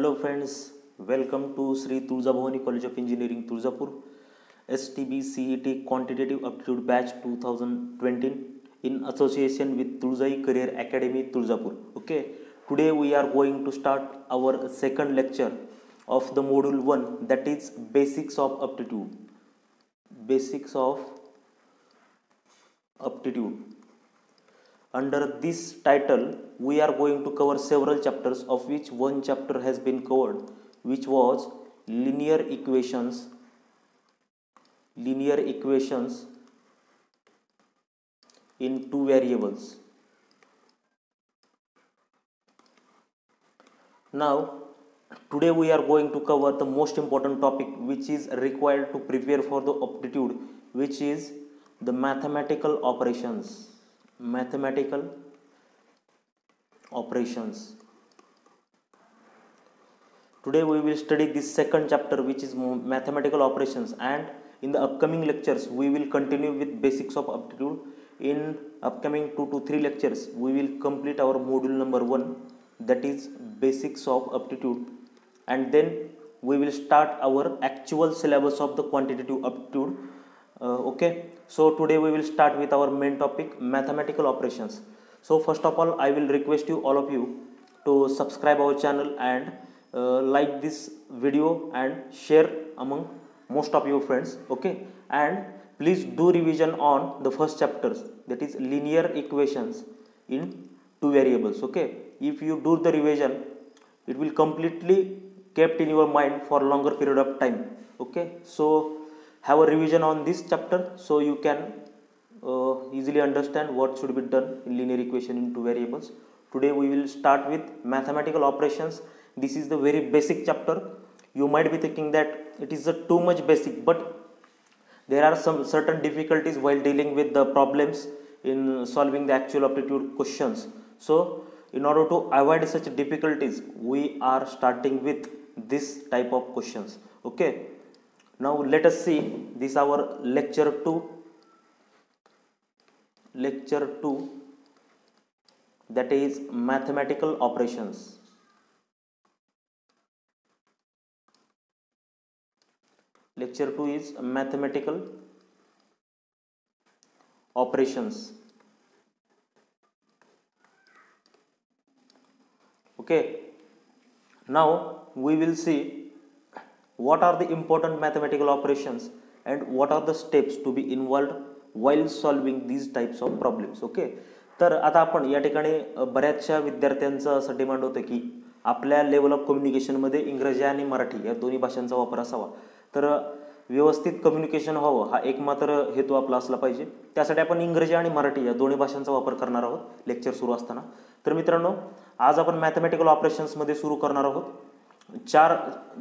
Hello friends, welcome to Sri Tulzabhavani College of Engineering Tulzapur STB CET Quantitative Aptitude Batch 2020 in association with Tulzai Career Academy Tulzapur. Okay, today we are going to start our second lecture of the module 1, that is Basics of Aptitude. Basics of Aptitude. Under this title, we are going to cover several chapters, of which one chapter has been covered, which was linear equations in two variables. Now, today we are going to cover the most important topic which is required to prepare for the aptitude, which is the mathematical operations. Today we will study this second chapter, which is mathematical operations, and in the upcoming lectures we will continue with basics of aptitude. In upcoming 2 to 3 lectures we will complete our module number 1, that is basics of aptitude, and then we will start our actual syllabus of the quantitative aptitude. Okay, so today we will start with our main topic, mathematical operations. So first of all, I will request you, all of you, to subscribe our channel and like this video and share among most of your friends. Okay, and please do revision on the first chapters, that is linear equations in two variables. Okay, if you do the revision, it will completely kept in your mind for longer period of time. Okay, so have a revision on this chapter so you can easily understand what should be done in linear equation in two variables. Today we will start with mathematical operations. This is the very basic chapter. You might be thinking that it is too much basic, but there are some certain difficulties while dealing with the problems in solving the actual aptitude questions. So in order to avoid such difficulties, we are starting with this type of questions. Okay, now let us see this our lecture 2, that is mathematical operations. Lecture 2 is mathematical operations. Okay, now we will see what are the important mathematical operations and what are the steps to be involved while solving these types of problems. Okay, तर आता आपण या ठिकाणी बऱ्याचशा विद्यार्थ्यांचं असं demand होतं की आपल्या लेवल ऑफ कम्युनिकेशनमध्ये इंग्रजी आणि मराठी या दोन्ही भाषांचा वापर असावा. तर व्यवस्थित कम्युनिकेशन व्हावं हा एकमात्र हेतू आपला असला पाहिजे. त्यासाठी आपण इंग्रजी आणि मराठी या दोन्ही भाषांचा वापर करणार आहोत लेक्चर सुरू असताना. तर मित्रांनो, आज आपण मॅथमॅटिकल ऑपरेशन्समध्ये सुरू करणार आहोत. 4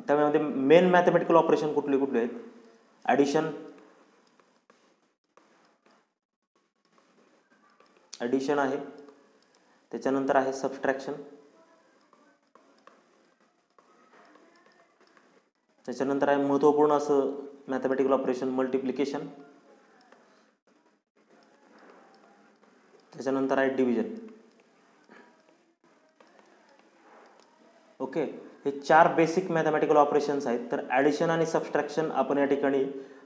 त्यामध्ये मेन मॅथमॅटिकल ऑपरेशन कुठले कुठले आहेत? ॲडिशन आहे, त्याच्यानंतर आहे सबट्रॅक्शन, त्याच्यानंतर आहे महत्त्वपूर्ण असं मॅथमॅटिकल ऑपरेशन मल्टिप्लिकेशन, त्याच्यानंतर आहे डिव्हिजन. ओके, हे 4 बेसिक मॅथमॅटिकल ऑपरेशन्स आहेत. तर ॲडिशन आणि सबट्रॅक्शन आपण या ठिकाणी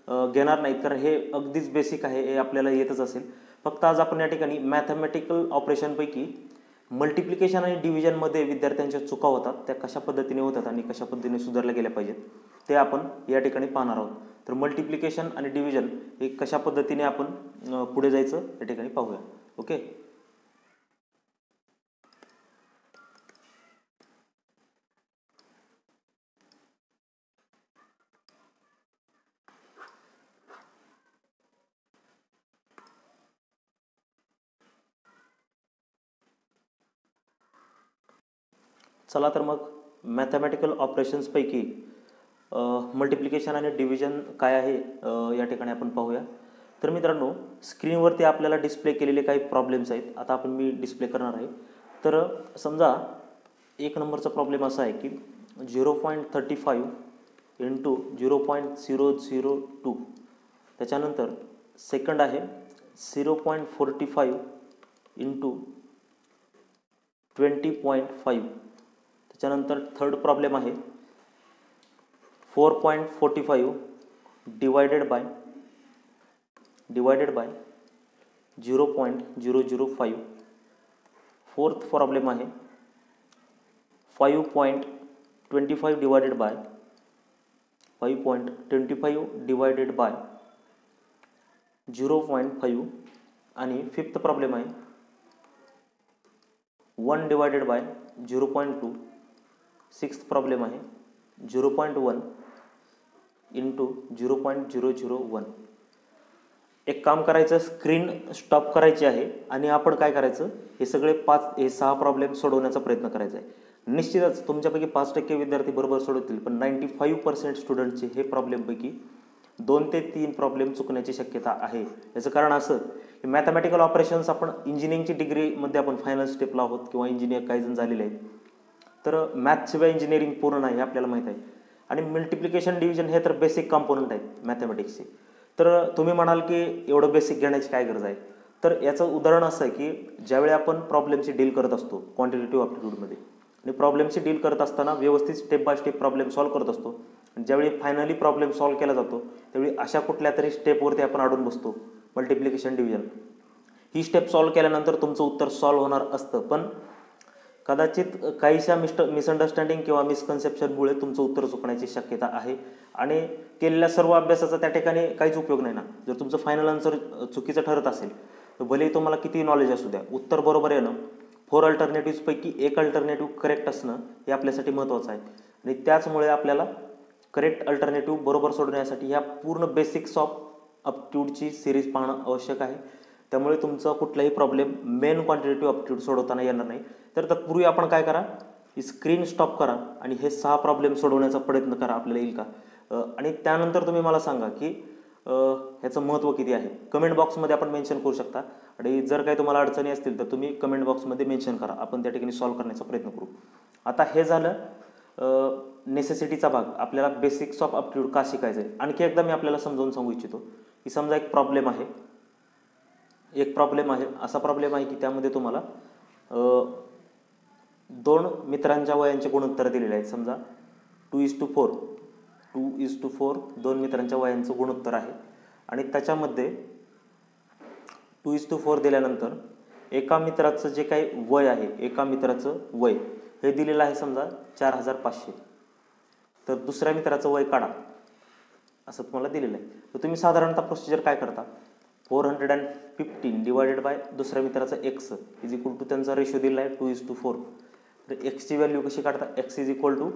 घेणार नाहीत, कारण हे अगदीच बेसिक आहे, हे आपल्याला येतच असेल. फक्त आज आपण या ठिकाणी मॅथमॅटिकल ऑपरेशनपैकी मल्टिप्लिकेशन आणि डिव्हिजनमध्ये विद्यार्थ्यांच्या चुका होतात, त्या कशा पद्धतीने होतात आणि कशा पद्धतीने सुधारल्या गेल्या पाहिजेत ते आपण या ठिकाणी पाहणार आहोत. तर मल्टिप्लिकेशन आणि डिव्हिजन हे कशा पद्धतीने आपण पुढे जायचं या ठिकाणी पाहूया. ओके, चला तर मग मॅथमॅटिकल ऑपरेशन्सपैकी मल्टिप्लिकेशन आणि डिव्हिजन काय आहे या ठिकाणी आपण पाहूया. तर मित्रांनो, स्क्रीनवरती आपल्याला डिस्प्ले केलेले काही प्रॉब्लेम्स आहेत. आता मी डिस्प्ले करणार आहे. तर समजा 1 नंबरचा प्रॉब्लेम असा आहे की 0.35 इंटू 0.002, त्याच्यानंतर सेकंड आहे 0.45 इंटू 20.5, त्याच्यानंतर थर्ड प्रॉब्लेम आहे 4.45 डिवायडेड बाय 0.005. फोर्थ प्रॉब्लेम आहे 5.25 डिवायडेड बाय 0.5. आणि फिफ्थ प्रॉब्लेम आहे 1 डिवायडेड बाय 0.2. सिक्स्थ प्रॉब्लेम आहे 0.1 इंटू 0.001. एक काम करायचं, स्क्रीन स्टॉप करायची आहे आणि आपण काय करायचं, हे सगळे 6 प्रॉब्लेम सोडवण्याचा प्रयत्न करायचा आहे. निश्चितच तुमच्यापैकी 5% विद्यार्थी बरोबर सोडवतील, पण 95% स्टुडंटचे हे प्रॉब्लेमपैकी 2 ते 3 प्रॉब्लेम चुकण्याची शक्यता आहे. याचं कारण असं की मॅथमॅटिकल ऑपरेशन्स आपण इंजिनिअरिंगची डिग्रीमध्ये आपण फायनल स्टेपला आहोत किंवा इंजिनियर काही जण झालेले आहेत, तर मॅथशिवाय इंजिनिअरिंग पूर्ण नाही हे आपल्याला माहीत आहे. आणि मल्टिप्लिकेशन डिव्हिजन हे तर बेसिक कॉम्पोनंट आहेत मॅथमॅटिक्सचे. तर तुम्ही म्हणाल की एवढं बेसिक घेण्याची काय गरज आहे, तर याचं उदाहरण असं आहे की ज्यावेळी आपण प्रॉब्लेमची डील करत असतो क्वांटिटेटिव्ह ॲप्टिट्यूडमध्ये, आणि प्रॉब्लेमची डील करत असताना व्यवस्थित step by step problem solve करत असतो, आणि ज्यावेळी फायनली प्रॉब्लेम सॉल्व्ह केला जातो त्यावेळी अशा कुठल्या तरी स्टेपवरती आपण अडून बसतो, मल्टिप्लिकेशन डिव्हिजन. ही स्टेप सॉल्व्ह केल्यानंतर तुमचं उत्तर सॉल्व्ह होणार असतं, पण कदाचित काहीशा मिसअंडरस्टँडिंग किंवा मिसकन्सेप्शनमुळे तुमचं उत्तर चुकण्याची शक्यता आहे. आणि केलेल्या सर्व अभ्यासाचा त्या ठिकाणी काहीच उपयोग नाही ना. जर तुमचं फायनल आन्सर चुकीचं ठरत असेल तर भलेही तुम्हाला कितीही नॉलेज असू द्या, उत्तर बरोबर येणं, 4 अल्टरनेटिव्हपैकी एक अल्टरनेटिव्ह करेक्ट असणं हे आपल्यासाठी महत्त्वाचं आहे. आणि त्याचमुळे आपल्याला करेक्ट अल्टरनेटिव्ह बरोबर सोडवण्यासाठी ह्या पूर्ण बेसिक्स ऑफ ॲप्टिट्यूडची सिरीज पाहणं आवश्यक आहे. त्यामुळे तुमचा कुठलाही प्रॉब्लेम मेन क्वांटिटेटिव्ह ॲप्टिट्यूड सोडवताना येणार नाही. तर तत्पूर्वी आपण काय करा, स्क्रीन स्टॉप करा आणि हे 6 प्रॉब्लेम सोडवण्याचा प्रयत्न करा, आपल्याला येईल का. आणि त्यानंतर तुम्ही मला सांगा की ह्याचं महत्त्व किती आहे. कमेंट बॉक्समध्ये आपण मेन्शन करू शकता, आणि जर काही तुम्हाला अडचणी असतील तर तुम्ही कमेंट बॉक्समध्ये मेन्शन करा, आपण त्या ठिकाणी सॉल्व्ह करण्याचा प्रयत्न करू. आता हे झालं नेसेसिटीचा भाग, आपल्याला बेसिक्स ऑफ ॲप्टिट्यूड का शिकायचं आहे. आणखी एकदा मी आपल्याला समजावून सांगू इच्छितो की समजा एक प्रॉब्लेम आहे, असा प्रॉब्लेम आहे की त्यामध्ये तुम्हाला 2 मित्रांच्या वयांचे गुणोत्तर दिलेले आहेत. समजा 2:4 2 मित्रांच्या वयांचं गुणोत्तर आहे, आणि त्याच्यामध्ये 2:4 दिल्यानंतर एका मित्राचं जे काही वय आहे, एका मित्राचं वय हे दिलेलं आहे समजा 4500. तर दुसऱ्या मित्राचं वय काढा असं तुम्हाला दिलेलं आहे. तर तुम्ही साधारणतः प्रोसिजर काय करता, 415 डिवायडेड बाय दुसऱ्या मित्राचा एक्स इज इक्वल टू त्यांचा रेशो दिला आहे 2:4. तर एक्सची व्हॅल्यू कशी काढता, एक्स इज इक्वल टू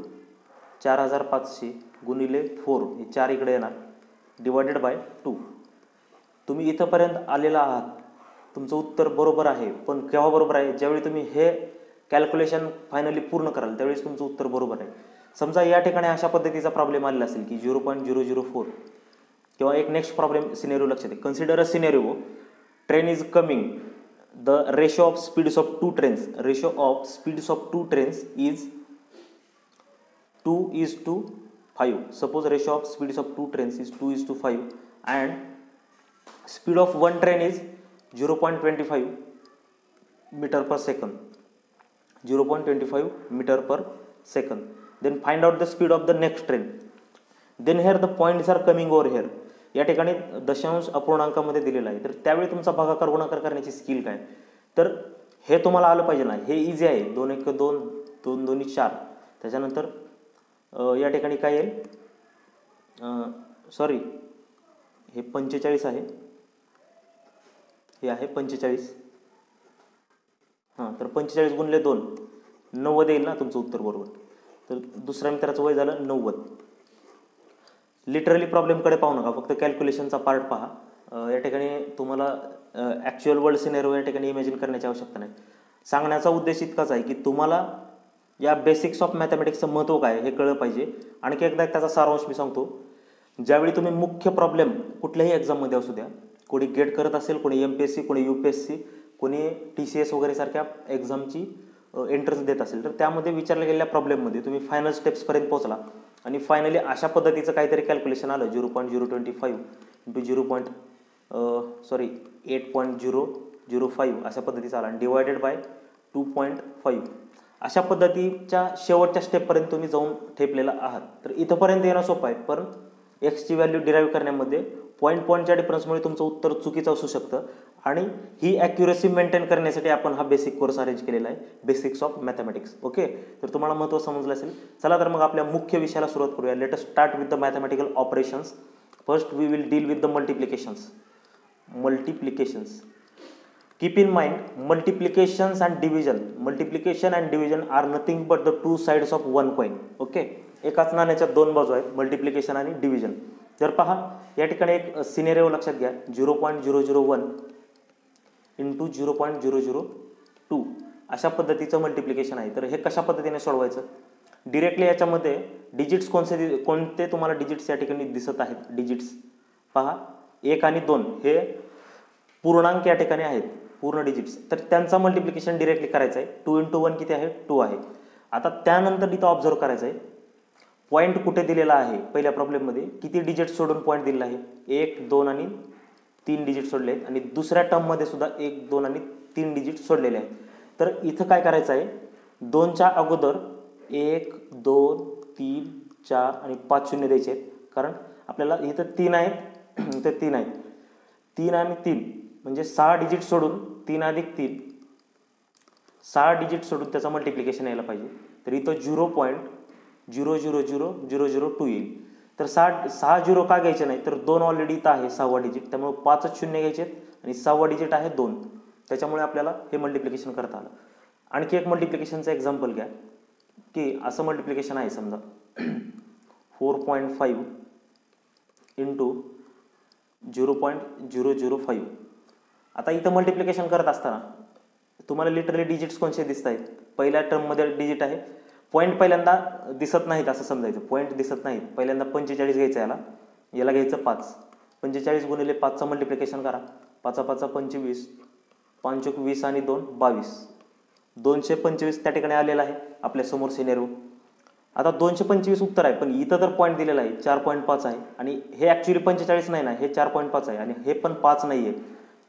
4500 गुणिले 4, हे 4 इकडे येणार, डिवायडेड बाय 2. तुम्ही इथंपर्यंत आलेला आहात, तुमचं उत्तर बरोबर आहे. पण केव्हा बरोबर आहे, ज्यावेळी तुम्ही हे कॅल्क्युलेशन फायनली पूर्ण कराल त्यावेळेस तुमचं उत्तर बरोबर आहे. समजा या ठिकाणी अशा पद्धतीचा प्रॉब्लेम आलेला असेल की 0.004, किंवा एक नेक्स्ट प्रॉब्लेम सिनेरिओ लक्षात आहे. Consider a scenario, train is coming, the ratio of speeds of two trains is 2:5. Suppose ratio of speeds of 2 trains is 2:5 and speed of one train is 0.25 meter per second. 0.25 meter per second. Then find out the speed of the next train. Then here the points are coming over here. या ठिकाणी दशांश अपूर्णांकामध्ये दिलेला आहे. तर त्यावेळी तुमचा भागाकार गुणाकार करण्याची स्किल काय, तर हे तुम्हाला आलं पाहिजे ना. हे इझी आहे, 2 1 2 2 2 4. त्याच्यानंतर या ठिकाणी काय येईल, सॉरी हे 45 आहे, हे आहे 45. हां, तर 45 गुणिले 2 90 येईल ना तुमचं उत्तर बरोबर. तर दुसऱ्या मित्राचं वय झालं 90. लिटरली प्रॉब्लेमकडे पाहू नका, फक्त कॅल्क्युलेशनचा पार्ट पहा. या ठिकाणी तुम्हाला ॲक्च्युअल वर्ल्ड सिनेरिओ या ठिकाणी इमॅजिन करण्याची आवश्यकता नाही. सांगण्याचा उद्देश इतकाच आहे की तुम्हाला या बेसिक्स ऑफ मॅथमॅटिक्सचं महत्त्व काय हे कळलं पाहिजे. आणखी एकदा त्याचा सारांश मी सांगतो. ज्यावेळी तुम्ही मुख्य प्रॉब्लेम कुठल्याही एक्झाममध्ये असू द्या, कोणी गेट करत असेल, कोणी MPSC, कोणी UPSC, कोणी TCS वगैरे सारख्या एक्झामची एंट्रन्स देत असेल, तर त्यामध्ये विचारल्या गेलेल्या प्रॉब्लेममध्ये तुम्ही फायनल स्टेप्सपर्यंत पोहोचला आणि फायनली अशा पद्धतीचं काहीतरी कॅल्क्युलेशन आलं 0.025 इंटू 8.005 अशा पद्धतीचा आला, डिवायडेड बाय 2.5. अशा पद्धतीच्या शेवटच्या स्टेपपर्यंत तुम्ही जाऊन ठेपलेला आहात. तर इथंपर्यंत येणं सोपं आहे, पण एक्सची व्हॅल्यू डिराईव्ह करण्यामध्ये पॉईंटच्या डिफरन्समुळे तुमचं उत्तर चुकीचं असू शकतं. आणि ही ॲक्युरसी मेंटेन करण्यासाठी आपण हा बेसिक कोर्स अरेंज केलेला आहे, बेसिक्स ऑफ मॅथमॅटिक्स. ओके, तर तुम्हाला महत्त्व समजलं असेल. चला तर मग आपल्या मुख्य विषयाला सुरुवात करूया. Let us start with the mathematical operations. First we will deal with the multiplications. Keep in mind, multiplications and division are nothing but the two sides of one coin. Okay, एकाच नाण्याच्या दोन बाजू आहेत, मल्टिप्लिकेशन आणि division. तर पहा, या ठिकाणी एक सिनेरिओ लक्षात घ्या. 0.001 इंटू 0.002 अशा पद्धतीचं मल्टिप्लिकेशन आहे. तर हे कशा पद्धतीने सोडवायचं? डिरेक्टली याच्यामध्ये डिजिट्स कोणते तुम्हाला डिजिट्स या ठिकाणी दिसत आहेत? डिजिट्स पहा, 1 आणि 2 हे पूर्णांक या ठिकाणी आहेत, पूर्ण डिजिट्स. तर त्यांचा मल्टिप्लिकेशन डिरेक्टली करायचं आहे. 2 इंटू 1 किती आहे? 2 आहे. आता त्यानंतर इथं ऑब्झर्व करायचं आहे, पॉईंट कुठे दिलेला आहे. पहिल्या प्रॉब्लेममध्ये किती डिजिट सोडून पॉईंट दिलेला आहे? 1, 2 आणि 3 डिजिट सोडले आहेत. आणि दुसऱ्या टर्ममध्ये सुद्धा 1, 2 आणि 3 डिजिट सोडलेले आहेत. तर इथं काय करायचं आहे? 2च्या अगोदर 1, 2, 3, 4 आणि 5 शून्य द्यायचे आहेत. कारण आपल्याला इथं 3 आहेत, इथं 3 आहेत. 3 आणि 3 म्हणजे 6 डिजिट सोडून 3 अधिक 3 6 डिजिट सोडून त्याचं मल्टिप्लिकेशन यायला पाहिजे. तर इथं 0.000002 येईल. तर 6 झिरो का घ्यायचे नाही? तर 2 ऑलरेडी इथं आहे 6वा डिजिट, त्यामुळे 5च शून्य घ्यायचे आणि 6वा डिजिट आहे 2. त्याच्यामुळे आपल्याला हे मल्टिप्लिकेशन करता आलं. आणखी एक मल्टिप्लिकेशनचं एक्झाम्पल घ्या, की असं मल्टिप्लिकेशन आहे समजा 4.5 इंटू 0.005. आता इथं मल्टिप्लिकेशन करत असताना तुम्हाला लिटरली डिजिट्स कोणते दिसत आहेत? पहिल्या टर्ममध्ये डिजिट आहे, पॉईंट पहिल्यांदा दिसत नाहीत असं समजायचं. पॉईंट दिसत नाहीत. पहिल्यांदा 45 घ्यायचं, याला घ्यायचं 5. 45 गुणिले 5चं मल्टिप्लिकेशन करा. 5 5 25, 5 20 आणि 2 22. 225 त्या ठिकाणी आलेला आहे आपल्यासमोर सिनेरिओ. आता 225 उत्तर आहे, पण इथं तर पॉईंट दिलेला आहे 4.5 आहे. आणि हे ॲक्च्युली 45 नाही ना, हे 4.5 आहे. आणि हे पण 5 नाही आहे,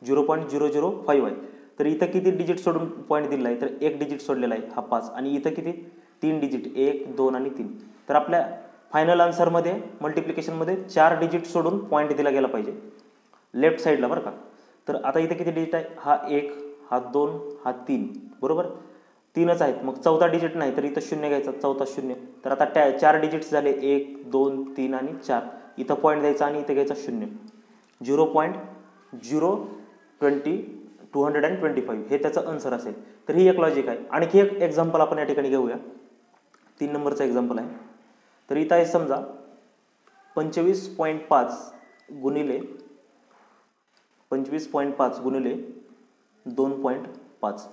0.005 आहे. तर इथं किती डिजिट सोडून पॉईंट दिलेला आहे? तर 1 डिजिट सोडलेला आहे, हा 5. आणि इथं किती? 3 डिजिट, 1, 2 आणि 3. तर आपल्या फायनल आन्सरमध्ये मल्टिप्लिकेशनमध्ये 4 डिजिट सोडून पॉईंट दिला गेला पाहिजे लेफ्ट साईडला, बरं का. तर आता इथं किती डिजिट आहे? हा 1, हा 2, हा 3, बरोबर 3च आहेत. मग 4था डिजिट नाही, तर इथं शून्य घ्यायचा, 4था शून्य. तर आता 4 डिजिट्स झाले, 1, 2, 3 आणि 4. इथं पॉईंट द्यायचा आणि इथं घ्यायचा शून्य. 0.225 हे त्याचं आन्सर असेल. तर ही एक लॉजिक आहे. आणखी एक एक्झाम्पल आपण या ठिकाणी घेऊया. 3 नंबरचा एक्झाम्पल आहे. तर इथं आहे समजा 25.5 गुणिले 2.5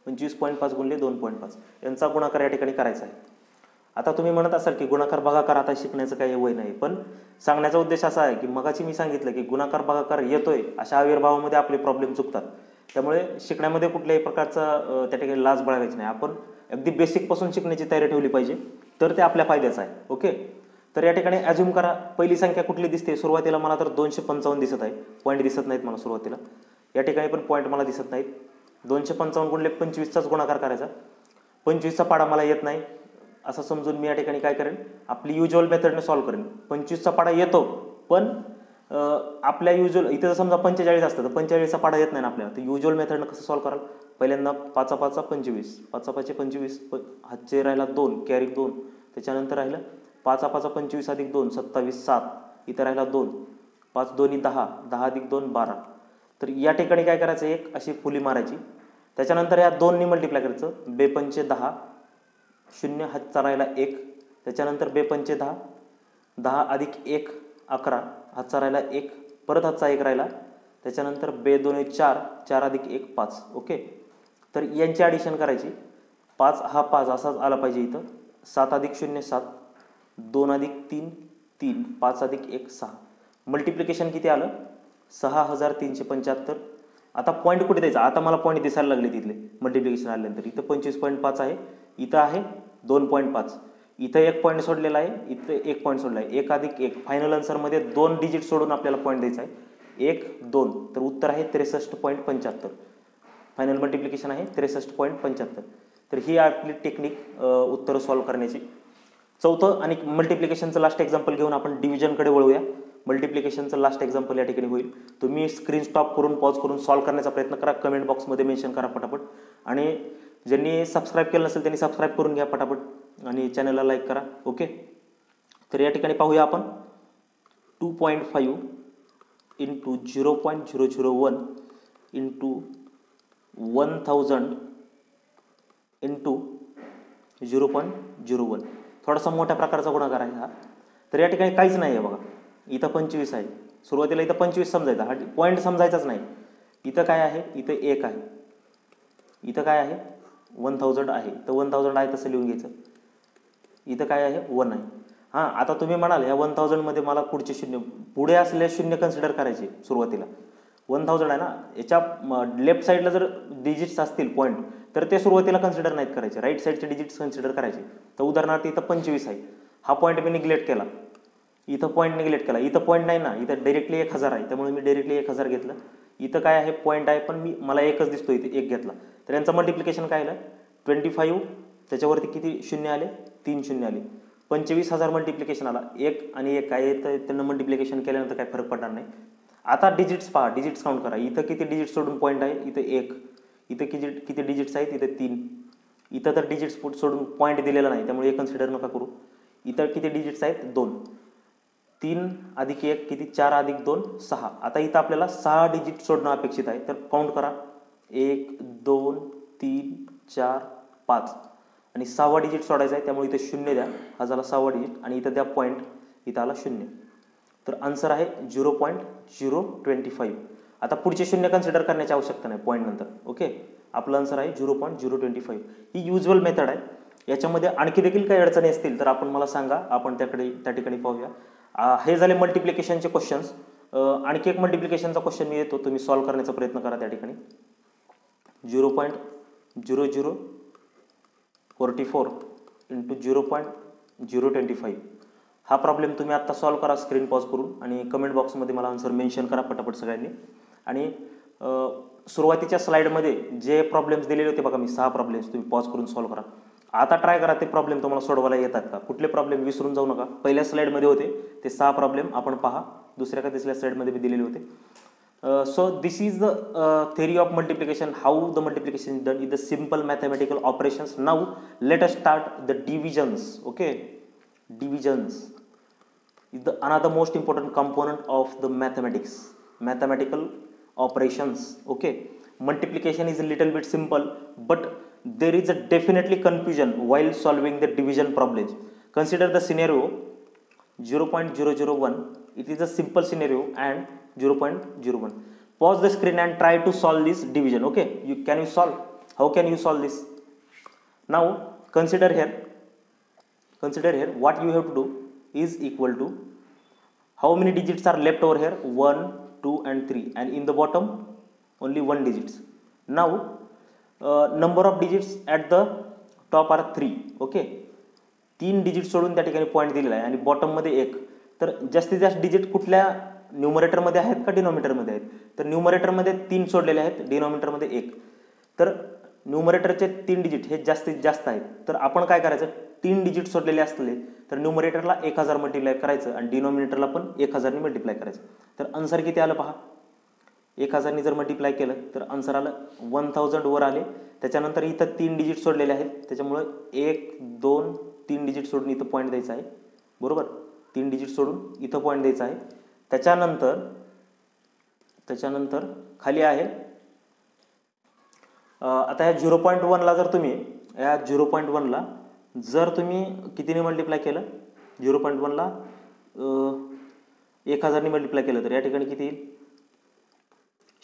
25.5 गुणिले 2.5 यांचा गुणाकार या ठिकाणी करायचा आहे. आता तुम्ही म्हणत असाल की गुणाकार भागाकार आता शिकण्याचं काही वय नाही, पण सांगण्याचा उद्देश असा आहे की मगाची मी सांगितलं की गुणाकार भागाकार येतोय अशा आविर्भावामध्ये आपले प्रॉब्लेम चुकतात. त्यामुळे शिकण्यामध्ये कुठल्याही प्रकारचा त्या ठिकाणी लाज बाळगायची नाही. आपण अगदी बेसिकपासून शिकण्याची तयारी ठेवली पाहिजे, तर ते आपल्या फायद्याचं आहे. ओके, तर या ठिकाणी ॲज्युम करा, पहिली संख्या कुठली दिसते? सुरुवातीला मला तर 255 दिसत आहे. पॉईंट दिसत नाहीत मला सुरुवातीला, या ठिकाणी पण पॉईंट मला दिसत नाहीत. 255 गुणिले 25चाच गुणाकार करायचा. 25चा पाडा मला येत नाही असं समजून मी या ठिकाणी काय करेन? आपली युज्युअल मेथडने सॉल्व्ह करेन. 25चा पाडा येतो, पण आपल्या युज्युअल इथं समजा 45 असतं, तर 45चा पाडा येत नाही ना आपल्याला. तर युज्युअल मेथडनं कसं सॉल्व्ह कराल? पहिल्यांदा 5 5 25, 5 5 25, हातचे राहिला 2, कॅरी 2. त्याच्यानंतर राहिलं 5 5 25 अधिक 2 27, 7. इथं राहिला 2, 5 2 10, 10 अधिक 2 12. तर या ठिकाणी काय करायचं? एक अशी फुली मारायची. त्याच्यानंतर या 2नी मल्टिप्लाय करायचं. 2 पंचे 10, 0 हातचा राहिला 1. त्याच्यानंतर 2 पंचे 10, 10 अधिक 1 11, हातचा राहिला 1, परत हातचा 1 राहिला. त्याच्यानंतर 2 2 4, 4 अधिक 1 5. ओके, तर यांची ॲडिशन करायची. 5 हा 5 असाच आला पाहिजे इथं. 7 अधिक 0 7, 2 अधिक 3 3, 5 अधिक 1 6. मल्टिप्लिकेशन किती आलं? 6375. आता पॉईंट कुठे द्यायचा? आता मला पॉईंट दिसायला लागले तिथले मल्टिप्लिकेशन आल्यानंतर. इथं 25.5 आहे, इथं आहे 2.5, इथं 1 पॉईंट सोडलेला आहे, इथं 1 पॉईंट सोडला आहे. 1 अधिक 1 फायनल आन्सरमध्ये 2 डिजिट सोडून आपल्याला पॉईंट द्यायचा आहे. 1 2, तर उत्तर आहे 63.75. फायनल मल्टिप्लिकेशन आहे 63.75. तर ही आपली टेक्निक उत्तरं सॉल्व्ह करण्याची. चौथं आणि मल्टिप्लिकेशनचं लास्ट एक्झाम्पल घेऊन आपण डिव्हिजनकडे वळूया. मल्टिप्लिकेशनचं लास्ट एक्झाम्पल या ठिकाणी होईल. तुम्ही स्क्रीन स्टॉप करून पॉज करून सॉल्व्ह करण्याचा प्रयत्न करा. कमेंट बॉक्समध्ये मेन्शन करा पटापट. आणि ज्यांनी सबस्क्राईब केलं नसेल त्यांनी सबस्क्राईब करून घ्या पटापट आणि चॅनलला लाईक करा. ओके, तर या ठिकाणी पाहूया आपण 2.5 इंटू 0.001 इंटू 1000 इंटू 0.01. थोडासा मोठ्या प्रकारचा गुणाकार आहे हा. तर या ठिकाणी काहीच नाही आहे बघा. इथं 25 आहे. सुरुवातीला इथं 25 समजायचा, हा पॉईंट समजायचाच नाही. इथं काय आहे, इथं 1 आहे. इथं काय आहे 1000 आहे. तर 1000 आहे तसं लिहून घ्यायचं. इथं काय आहे 1 आहे. हां, आता तुम्ही म्हणाल ह्या 1000 मध्ये मला पुढचे शून्य, पुढे असलेले शून्य कन्सिडर करायचे. सुरुवातीला 1000 आहे ना, याच्या लेफ्ट साईडला जर डिजिट्स असतील पॉईंट तर ते सुरुवातीला कन्सिडर नाहीत करायचे, राईट साईडचे डिजिट्स कन्सिडर करायचे. तर उदाहरणार्थ इथं 25 आहे, हा पॉईंट मी निग्लेक्ट केला. इथं पॉईंट निग्लेक्ट केला, इथं पॉईंट नाही ना, इथं डायरेक्टली 1000 आहे. त्यामुळे मी डायरेक्टली 1000 घेतलं. इथं काय आहे पॉईंट आहे पण मला एकच दिसतो, इथे 1 घेतला. तर यांचं मल्टिप्लिकेशन काय आलं 25. त्याच्यावरती किती शून्य आले, 3 शून्य आले. 25,000 मल्टिप्लिकेशन आला. 1 आणि 1 काय तर त्यांना मल्टिप्लिकेशन केल्यानंतर काय फरक पडणार नाही. आता डिजिट्स पहा, डिजिट्स काउंट करा. इथं किती डिजिट्स सोडून पॉईंट आहे, इथं 1. इथं किती डिजिट्स आहेत, इथं 3. इथं तर डिजिट्स सोडून पॉईंट दिलेला नाही त्यामुळे 1 कन्सिडर नका करू. इथं किती डिजिट्स आहेत 2. 3 अधिक 1 किती, 4 अधिक 2 6. आता इथं आपल्याला 6 डिजिट सोडणं अपेक्षित आहे. तर काउंट करा 1 2 3 4 5 आणि 6वा डिजिट सोडायचा आहे. त्यामुळे इथे 0 द्या, हा झाला 6वा डिजिट. आणि इथं द्या पॉईंट, इथं आला 0. तर आन्सर आहे 0.025. आता पुढचे शून्य कन्सिडर करण्याची आवश्यकता नाही पॉईंट नंतर. ओके, आपलं आन्सर आहे 0.025. ही युजल मेथड आहे. याच्यामध्ये आणखी देखील काही अडचणी असतील तर आपण मला सांगा, आपण त्या ठिकाणी पाहूया. हे झाले मल्टिप्लिकेशनचे क्वेश्चन्स. आणखी एक मल्टिप्लिकेशनचा क्वेश्चन मी येतो, तुम्ही सॉल्व्ह करण्याचा प्रयत्न करा. त्या ठिकाणी 0.0044 इंटू 0.025. हा प्रॉब्लेम तुम्ही आत्ता सॉल्व्ह करा स्क्रीन पॉज करून आणि कमेंट बॉक्समध्ये मला आन्सर मेन्शन करा पटापट सगळ्यांनी. आणि सुरुवातीच्या स्लाईडमध्ये जे प्रॉब्लेम्स दिलेले होते बघा, मी 6 प्रॉब्लेम्स, तुम्ही पॉज करून सॉल्व्ह करा. आता ट्राय करा ते प्रॉब्लेम तुम्हाला सोडवायला येतात का. कुठले प्रॉब्लेम विसरून जाऊ नका. पहिल्या स्लाईडमध्ये होते ते 6 प्रॉब्लेम आपण पहा. दुसऱ्या का तिसऱ्या स्लाईडमध्ये मी दिलेले होते. So this is the theory of multiplication, how the multiplication is done in the simple mathematical operations. Now let us start the divisions. Okay, divisions is the another most important component of the mathematical operations. Okay, multiplication is a little bit simple, but there is a definitely confusion while solving the division problems. Consider the scenario 0.001. It is a simple scenario and 0.01. Pause the screen and try to solve this division. Okay, can you solve? How can you solve this? Now consider here what you have to do is equal to how many digits are left over here, 1 2 and 3, and in the bottom only 1 digits. Now number of digits at the top are 3. Okay, 3 digit सोडून त्या ठिकाणी point दिलेला आहे आणि bottom मध्ये 1. तर जास्तीत जास्त डिजिट कुठल्या न्यूमरेटर मध्ये आहेत का डिनॉमिनेटर मध्ये आहेत, तर न्यूमरेटर मध्ये 3 सोडलेले आहेत, डिनॉमिनेटर मध्ये 1. तर न्यूमरेटरचे 3 डिजिट हे जास्तीत जास्त आहेत. तर आपण काय करायचं, 3 डिजिट सोडलेले असले तर न्यूमरेटरला 1000 मल्टिप्लाय करायचं आणि डिनॉमिनेटरला पण 1000 ने मल्टिप्लाय करायचं. तर आन्सर किती आलं पहा. 1000 ने जर मल्टिप्लाय केलं तर आन्सर आलं 1000 वर आले. त्याच्यानंतर इथं 3 डिजिट सोडलेले आहेत, त्याच्यामुळे 1 2 3 डिजिट सोडून इथं पॉईंट द्यायचा आहे. बरोबर, 3 डिजिट सोडून इथं पॉईंट द्यायचा आहे. त्याच्यानंतर खाली आहे आता ह्या 0.1 ला जर तुम्ही या 0.1 ला जर तुम्ही कितीने मल्टिप्लाय केलं, 0.1 ला 1000 ने मल्टिप्लाय केलं तर या ठिकाणी किती येईल,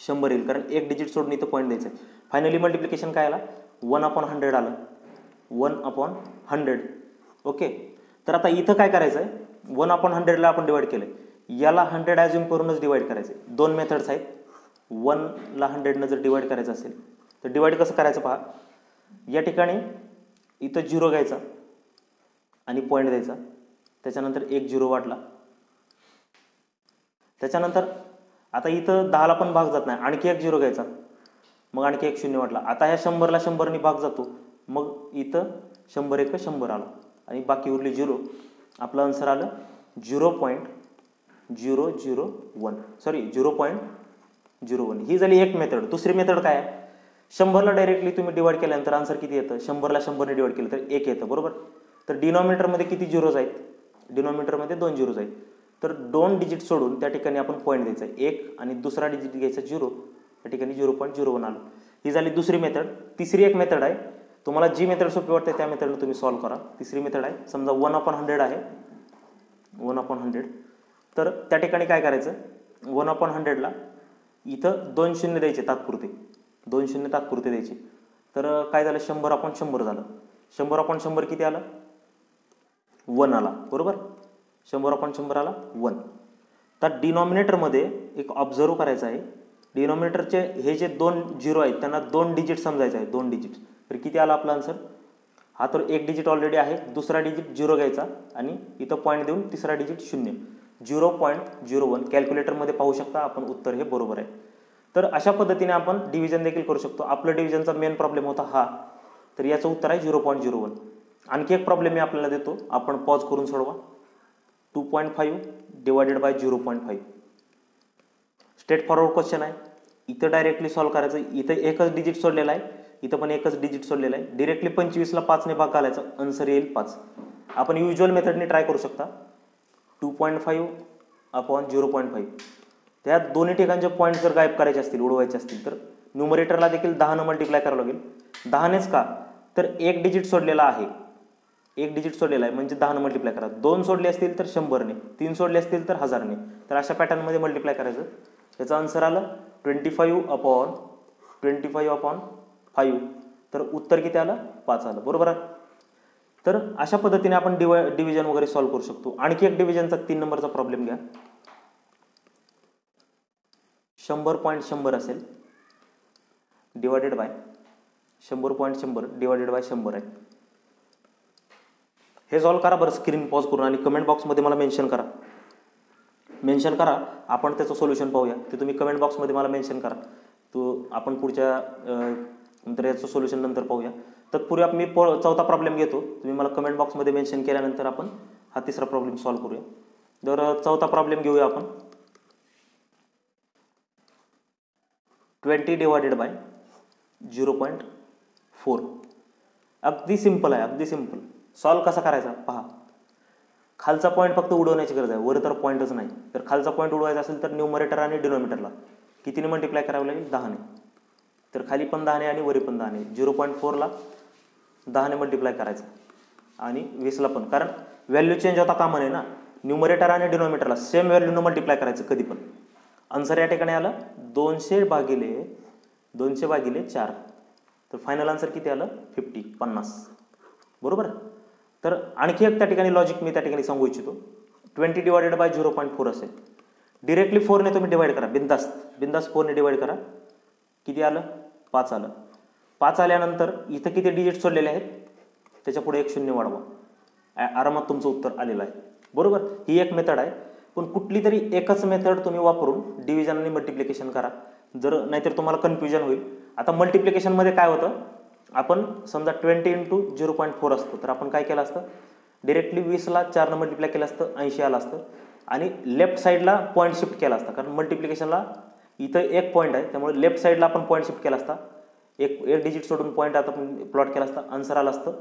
100 येईल. कारण 1 डिजिट सोडून इथं पॉईंट द्यायचं आहे. फायनली मल्टिप्लिकेशन काय आला, 1/100 आलं, 1/100. ओके, तर आता इथं काय करायचं आहे, 1/100 ला आपण डिवाइड केलं, याला 100 ॲज्युम करूनच डिवाइड करायचं आहे. 2 मेथड्स आहेत. 1 ला 100 ने जर डिवाइड करायचं असेल तर डिवाइड कसं करायचं पहा. या ठिकाणी इथं 0 घ्यायचा आणि पॉईंट द्यायचा, त्याच्यानंतर 1 0 वाढला. त्याच्यानंतर आता इथं 10 ला पण भाग जात नाही, आणखी 1 0 घ्यायचा, मग आणखी 1 0 वाढला. आता ह्या 100 ला 100 ने भाग जातो, मग इथं 100 एक 100 आला आणि बाकी उरली 0. आपलं आन्सर आलं 0.001 सॉरी 0.01. ही झाली एक मेथड. दुसरी मेथड काय आहे, 100ला डायरेक्टली तुम्ही डिवाइड केल्यानंतर आन्सर किती येतं, 100ला 100ने डिवाइड केलं तर 1 येतं बरोबर. तर डिनॉमिनेटरमध्ये किती झिरोज आहेत, डिनॉमिनेटरमध्ये 2 झिरोज आहेत. तर 2 डिजिट सोडून त्या ठिकाणी आपण पॉईंट द्यायचा 1 आणि दुसरा डिजिट घ्यायचा 0, त्या ठिकाणी 0.01 आलं. ही झाली दुसरी मेथड. तिसरी एक मेथड आहे, तुम्हाला जी मेथड सोपी वाटते त्या मेथडने तुम्ही सॉल्व्ह करा. तिसरी मेथड आहे, समजा 1/100 आहे, 1/100. तर त्या ठिकाणी काय करायचं, 1/100ला इथं 2 शून्य द्यायचे तात्पुरते, 2 शून्य तात्पुरते द्यायचे. तर काय झालं, 100/100 झालं. 100/100 किती आलं, 1 आला बरोबर. 100/100 आला 1. तर डिनॉमिनेटरमध्ये एक ऑब्झर्व करायचं आहे, डिनॉमिनेटरचे हे जे 2 झिरो आहेत त्यांना 2 डिजिट समजायचं आहे, 2 डिजिट. तर किती आला आपला आन्सर, हा तर एक डिजिट ऑलरेडी आहे, दुसरा डिजिट 0 घ्यायचा आणि इथं पॉईंट देऊन तिसरा डिजिट 0, 0.01. कॅल्क्युलेटरमध्ये पाहू शकता आपण, उत्तर हे बरोबर आहे. तर अशा पद्धतीने आपण डिव्हिजन देखील करू शकतो. आपलं डिव्हिजनचा मेन प्रॉब्लेम होता हा, तर याचं उत्तर आहे 0.01. आणखी एक प्रॉब्लेम मी आपल्याला देतो, आपण पॉज करून सोडवा. 2.5 divided by 0.5. Straight forward question आहे. इथं डायरेक्टली सॉल्व्ह करायचं, इथं एकच डिजिट सोडलेला आहे, इथं पण एकच डिजिट सोडलेला आहे. डिरेक्टली 25ला 5ने भाग घालायचा, आन्सर येईल 5. आपण युज्युअल मेथडने ट्राय करू शकता. 2.5/0.5. त्या दोन्ही ठिकाणचे पॉईंट जर गायब करायचे असतील, उडवायचे असतील, तर न्यूमरेटरला देखील 10ने मल्टिप्लाय करावं लागेल. 10नेच का, तर एक डिजिट सोडलेला आहे, एक डिजिट सोडलेला आहे म्हणजे 10ने मल्टिप्लाय करा. 2 सोडले असतील तर 100ने, 3 सोडले असतील तर 1000ने. तर अशा पॅटर्नमध्ये मल्टिप्लाय करायचं. याचं आन्सर आलं 25/5. तर उत्तर किती आलं, 5 आलं बरोबर आहे. तर अशा पद्धतीने आपण डिव्हिजन वगैरे सॉल्व्ह करू शकतो. आणखी एक डिव्हिजनचा 3 नंबरचा प्रॉब्लेम घ्या. 100.100 असेल डिवायडेड बाय 100.100 डिवायडेड बाय 100 आहे. हे सॉल्व्ह करा बरं, स्क्रीन पॉज करून, आणि कमेंट बॉक्समध्ये मला मेन्शन करा, आपण त्याचं सोल्युशन पाहूया. ते तुम्ही कमेंट बॉक्समध्ये मला मेन्शन करा, तो आपण पुढच्या नंतर याचं सोल्युशन नंतर पाहूया. तत्पूर्वी मी चौथा प्रॉब्लेम घेतो, तुम्ही मला कमेंट बॉक्समध्ये मेन्शन केल्यानंतर आपण हा तिसरा प्रॉब्लेम सॉल्व्ह करूया. तर चौथा प्रॉब्लेम घेऊया आपण. 20 डिवायडेड बाय 0.4. अगदी सिंपल आहे, अगदी सिंपल. सॉल्व्ह कसा करायचा पहा. खालचा पॉईंट फक्त उडवण्याची गरज आहे, वर तर पॉईंटच नाही. तर खालचा पॉईंट उडवायचा असेल तर न्यूमरेटर आणि डिनॉमिनेटरला कितीने मल्टिप्लाय करावं लागेल, 10ने. तर खाली पण 10ने आणि वरी पण 10ने. 0.4ला 10ने मल्टिप्लाय करायचं आणि 20ला पण, कारण व्हॅल्यू चेंज होता कामा नये ना. न्यूमरेटर आणि डिनॉमिनेटरला सेम व्हॅल्यूनं मल्टिप्लाय करायचं कधी पण. आन्सर या ठिकाणी आलं 200/4. तर फायनल आन्सर किती आलं, 50 बरोबर. तर आणखी एक त्या ठिकाणी लॉजिक मी त्या ठिकाणी सांगू इच्छितो. 20 डिवायडेड बाय 0.4 असेल, डिरेक्टली 4ने तुम्ही डिवाइड करा, बिंदास 4ने डिवाइड करा. किती आलं, 5 आलं. 5 आल्यानंतर इथं किती डिजिट सोडलेले आहेत, त्याच्या पुढे एक शून्य वाढवा, आरामात तुमचं उत्तर आलेलं आहे बरोबर. ही एक मेथड आहे, पण कुठली तरी एकच मेथड तुम्ही वापरून डिव्हिजन आणि मल्टिप्लिकेशन करा, जर नाहीतर तुम्हाला कन्फ्युजन होईल. आता मल्टिप्लिकेशनमध्ये काय होतं, आपण समजा 20 × 0.4 असतं, तर आपण काय केलं असतं, डिरेक्टली 20ला 4ने मल्टिप्लाय केलं असतं, 80 आलं असतं, आणि लेफ्ट साईडला पॉईंट शिफ्ट केला असता, कारण मल्टिप्लिकेशनला इथं एक पॉईंट आहे, त्यामुळे लेफ्ट साईडला आपण पॉईंट शिफ्ट केला असता, एक डिजिट सोडून पॉईंट आता प्लॉट केला असता, आन्सर आलं असतं